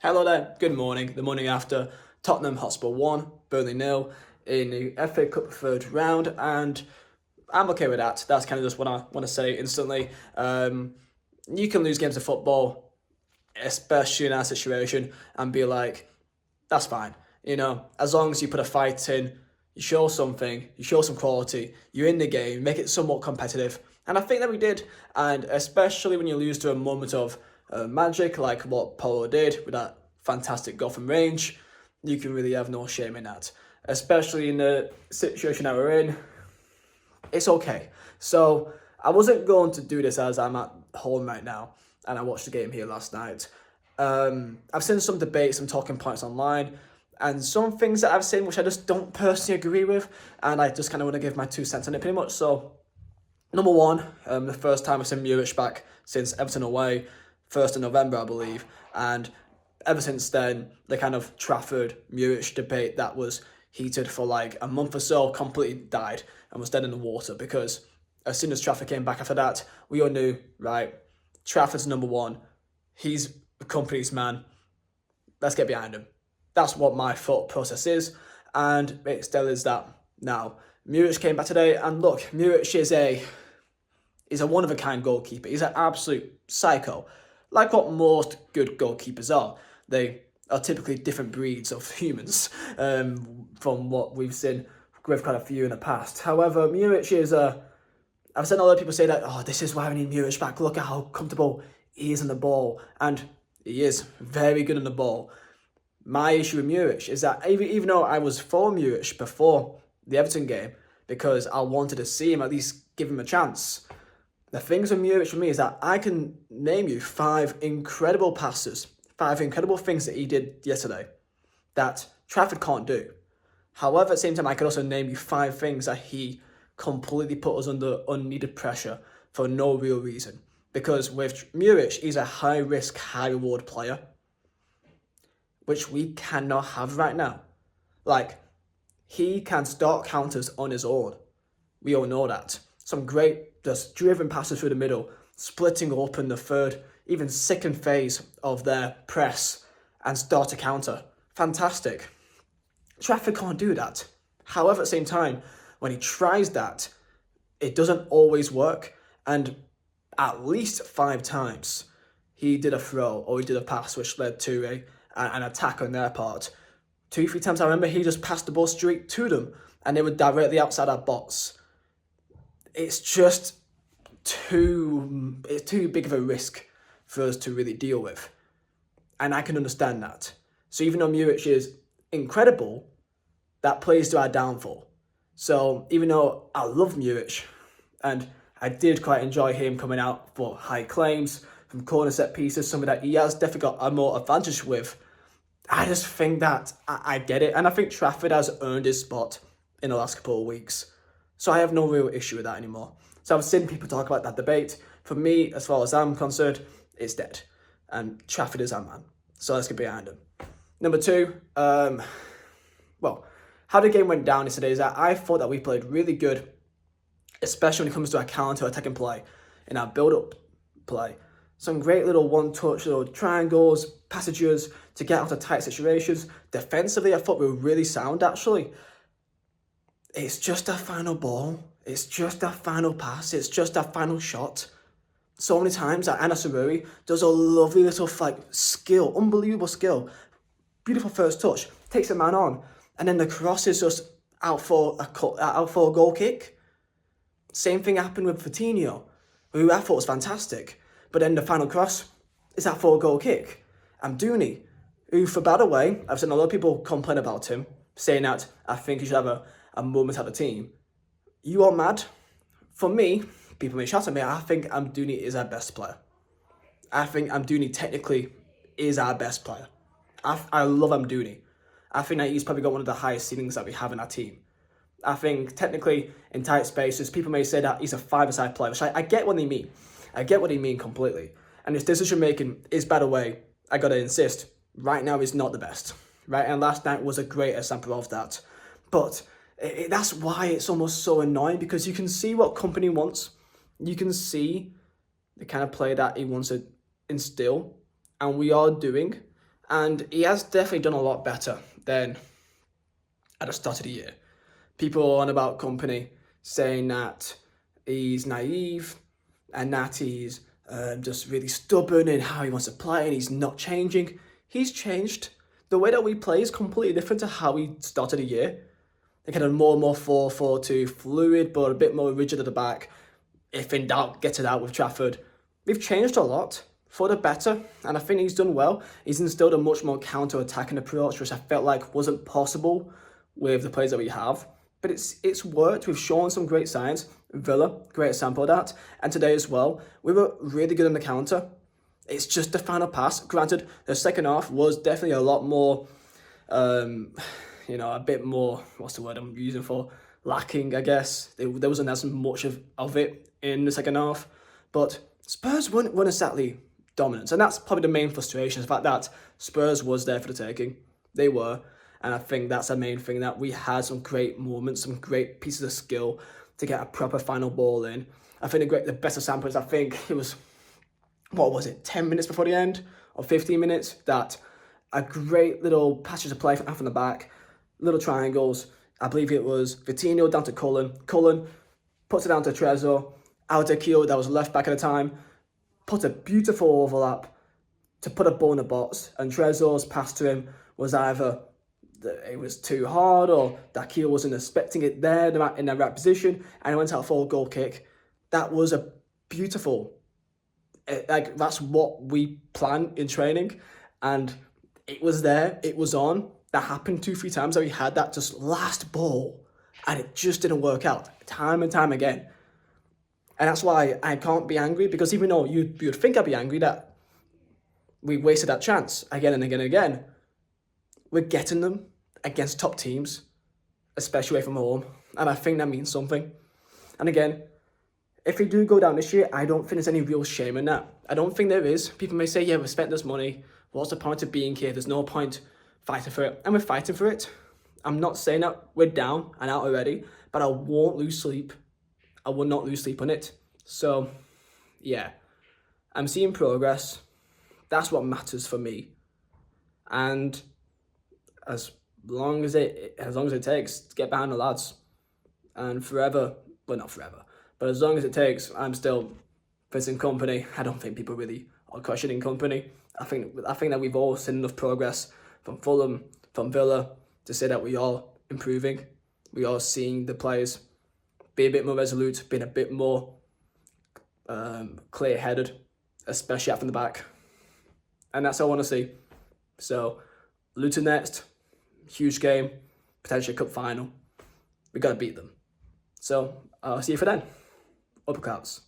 Hello there, good morning. The morning after Tottenham Hotspur 1, Burnley 0 in the FA Cup third round, and I'm okay with that. That's kind of just what I want to say instantly. You can lose games of football, especially in our situation, and be like, that's fine. As long as you put a fight in, you show something, you show some quality, you're in the game, make it somewhat competitive. And I think that we did. And especially when you lose to a moment of magic, like what Polo did with that fantastic goal from range, you can really have no shame in that. Especially in the situation that we're in, it's okay. So I wasn't going to do this as I'm at home right now and I watched the game here last night. I've seen some debates, some talking points online, and some things that I've seen which I just don't personally agree with, and I just kind of want to give my 2 cents on it pretty much. So, number one, the first time I've seen Muric back since Everton away, 1st of November, I believe, and ever since then, the kind of Trafford Muric debate that was heated for like a month or so completely died and was dead in the water because as soon as Trafford came back after that, we all knew, right, Trafford's number one. He's the Kompany's man. Let's get behind him. That's what my thought process is, and it still is that now. Muric came back today, and look, Muric is a one-of-a-kind goalkeeper. He's an absolute psycho, like what most good goalkeepers are. They are typically different breeds of humans from what we've seen with quite a few in the past. However, Muric is I've seen a lot of people say that, oh, this is why we need Muric back. Look at how comfortable he is on the ball. And he is very good on the ball. My issue with Muric is that even though I was for Muric before the Everton game, because I wanted to see him, at least give him a chance, the things with Muric for me is that I can name you 5 incredible passes, 5 incredible things that he did yesterday that Trafford can't do. However, at the same time, I could also name you 5 things that he completely put us under unneeded pressure for no real reason. Because with Muric, he's a high-risk, high-reward player, which we cannot have right now. Like, he can start counters on his own. We all know that. Some great, just driven passes through the middle, splitting open the third, even second phase of their press and start a counter. Fantastic. Trafford can't do that. However, at the same time, when he tries that, it doesn't always work. And at least 5 times, he did a throw or he did a pass which led to an attack on their part. 2-3 times I remember he just passed the ball straight to them and they were directly outside our box. It's just too big of a risk for us to really deal with. And I can understand that. So even though Muric is incredible, that plays to our downfall. So even though I love Muric, and I did quite enjoy him coming out for high claims from corner set pieces, something that he has definitely got a more advantage with, I just think that I get it. And I think Trafford has earned his spot in the last couple of weeks. So I have no real issue with that anymore. So I've seen people talk about that debate. For me, as far as I'm concerned, it's dead. And Trafford is our man. So let's get behind him. Number 2, well, how the game went down yesterday is that I thought that we played really good, especially when it comes to our counter-attacking play and our build-up play. Some great little one-touch, little triangles, passages to get out of tight situations. Defensively, I thought we were really sound, actually. It's just that final ball. It's just that final pass. It's just that final shot. So many times that Anna Saruri does a lovely little skill, unbelievable skill. Beautiful first touch, takes a man on, and then the cross is just out for a goal kick. Same thing happened with Coutinho, who I thought was fantastic. But then the final cross is out for a goal kick. And Dooney, who for by the way, I've seen a lot of people complain about him, saying that I think he should have a moment at the team. You are mad. For me, people may shout at me, I think Amdouni is our best player. I think Amdouni technically is our best player. I love Amdouni. I think that he's probably got one of the highest ceilings that we have in our team. I think technically in tight spaces, people may say that he's a 5-a-side player, which I get what they mean. I get what they mean completely. And his decision making is, by the way, I gotta insist, right now is not the best. Right, and last night was a great example of that. But that's why it's almost so annoying, because you can see what Kompany wants. You can see the kind of play that he wants to instill, and we are doing. And he has definitely done a lot better than at the start of the year. People are on about Kompany, saying that he's naive and that he's just really stubborn in how he wants to play and he's not changing. He's changed. The way that we play is completely different to how we started the year. They kind of more and more 4-4-2, fluid, but a bit more rigid at the back. If in doubt, get it out with Trafford. We've changed a lot for the better, and I think he's done well. He's instilled a much more counter-attacking approach, which I felt like wasn't possible with the players that we have. But it's worked. We've shown some great signs. Villa, great example of that. And today as well, we were really good on the counter. It's just the final pass. Granted, the second half was definitely a lot more, a bit more, what's the word I'm using for? Lacking, I guess. There wasn't as much of it in the second half. But Spurs weren't exactly dominant. And that's probably the main frustration, the fact that Spurs was there for the taking. They were. And I think that's the main thing, that we had some great moments, some great pieces of skill to get a proper final ball in. I think the best example is, I think it was, 10 minutes before the end, or 15 minutes, that a great little passage of play from the back, little triangles. I believe it was Vitinho down to Cullen. Cullen puts it down to Trezor. Alderkeel, that was left back at the time, put a beautiful overlap to put a ball in the box, and Trezor's pass to him was either it was too hard, or Dakil wasn't expecting it there in the right position, and he went out for a goal kick. That was a beautiful, that's what we plan in training, and it was there, it was on. That happened 2-3 times that we had that just last ball, and it just didn't work out time and time again. And that's why I can't be angry, because even though you'd think I'd be angry that we wasted that chance again and again and again, we're getting them against top teams, especially away from home, and I think that means something. And again, if we do go down this year, I don't think there's any real shame in that. I don't think there is. People may say, yeah, we spent this money. What's the point of being here? There's no point fighting for it. And we're fighting for it. I'm not saying that we're down and out already, but I won't lose sleep. I will not lose sleep on it. So, yeah, I'm seeing progress. That's what matters for me. And as long as it takes to get behind the lads, and forever, well, not forever, but as long as it takes, I'm still Vincent Kompany. I don't think people really are questioning Kompany. I think that we've all seen enough progress from Fulham, from Villa, to say that we are improving. We are seeing the players be a bit more resolute, being a bit more clear-headed, especially out from the back. And that's all I want to see. So, Luton next, huge game, potentially cup final. We got to beat them. So, I'll see you for then. Uppercuts.